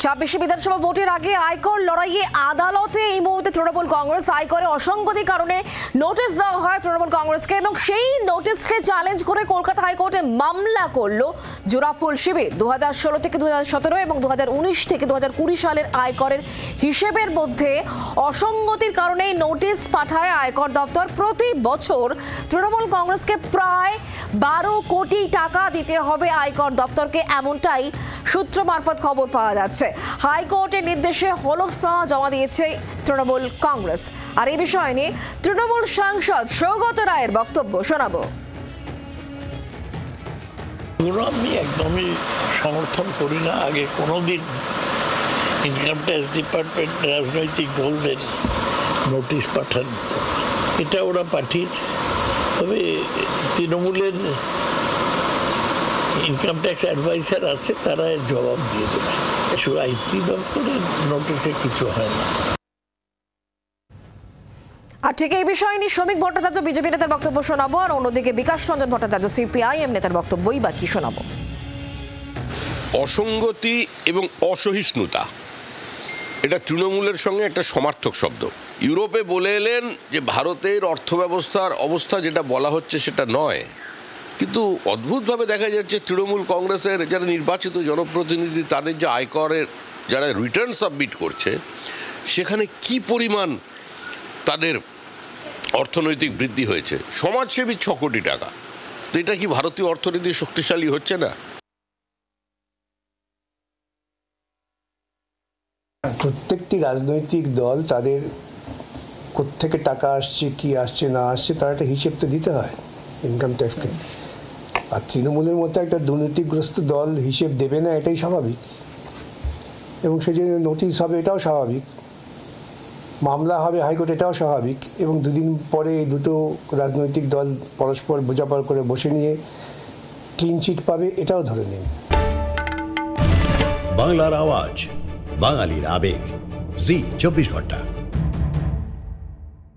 ছাব্বিশে বিধানসভা ভোটের আগে আয়কর লড়াইয়ে আদালতে এই মুহূর্তে তৃণমূল কংগ্রেস আয়করে অসঙ্গতির কারণে নোটিশ দেওয়া হয় তৃণমূল কংগ্রেসকে এবং সেই নোটিশকে চ্যালেঞ্জ করে কলকাতা হাইকোর্টে মামলা করলো জোড়াফুল শিবির। 2016 থেকে 2017 এবং 2019 থেকে 2020 সালের আয়করের হিসেবের মধ্যে অসঙ্গতির কারণে নোটিশ পাঠায় আয়কর দপ্তর। প্রতি বছর তৃণমূল কংগ্রেসকে প্রায় 12 কোটি টাকা দিতে হবে আয়কর দপ্তরকে, এমনটাই সূত্র মারফত খবর পাওয়া যাচ্ছে। হাইকোর্টের নির্দেশে হলফনামা জমা দিয়েছে তৃণমূল কংগ্রেস। আর এই বিষয় নিয়ে তৃণমূল সাংসদ সৌগত রায়ের বক্তব্য শোনাবো। আমি একদমই সমর্থন করি না। আগে কোনোদিন ইনকাম ট্যাক্স ডিপার্টমেন্ট রাজনৈতিক দলদের নোটিশ পাঠান, এটা ওরা পাঠিয়েছে। তবে তৃণমূলের ইনকাম ট্যাক্স অ্যাডভাইসার আছে, তারা জবাব দিয়ে দেবে। আইটি দপ্তরের নোটিশে কিছু হয় না। আর ঠিক এই বিষয় নিয়ে শ্রমিক ভট্টাচার্য বিজেপি নেতার বক্তব্য শোনাবো, আর অন্যদিকে বিকাশ রঞ্জন ভট্টাচার্য সিপিআইএম নেতার বক্তব্যই বাকি শোনাবো। অসঙ্গতি এবং অসহিষ্ণুতা এটা তৃণমূলের সঙ্গে একটা সমার্থক শব্দ। ইউরোপে বলে এলেন যে ভারতের অর্থব্যবস্থার অবস্থা যেটা বলা হচ্ছে সেটা নয়, কিন্তু অদ্ভুতভাবে দেখা যাচ্ছে তৃণমূল কংগ্রেসের যারা নির্বাচিত জনপ্রতিনিধি তাদের যে আয়করের যারা রিটার্ন সাবমিট করছে সেখানে কি পরিমাণ তাদের অর্থনৈতিক বৃদ্ধি হয়েছে। সমাজসেবী 6 কোটি টাকা। তো এটা কি ভারতীয় অর্থনীতি শক্তিশালী হচ্ছে না? প্রত্যেকটি রাজনৈতিক দল তাদের কোত্থেকে টাকা আসছে, কি আসছে না আসছে, তার একটা হিসেব তো দিতে হয় ইনকাম ট্যাক্সকে। আর তৃণমূলের মতো একটা দুর্নীতিগ্রস্ত দল হিসেব দেবে না, এটাই স্বাভাবিক। এবং সেই জন্য নোটিশ হবে, এটাও স্বাভাবিক। মামলা হবে হাইকোর্ট, এটাও স্বাভাবিক। এবং দুদিন পরে এই দুটো রাজনৈতিক দল পরস্পর বোঝাপড়া করে বসে নিয়ে ক্লিন চিট পাবে, এটাও ধরে নিন। বাংলার আওয়াজ, বাঙালির আবেগ, জি 24 ঘন্টা।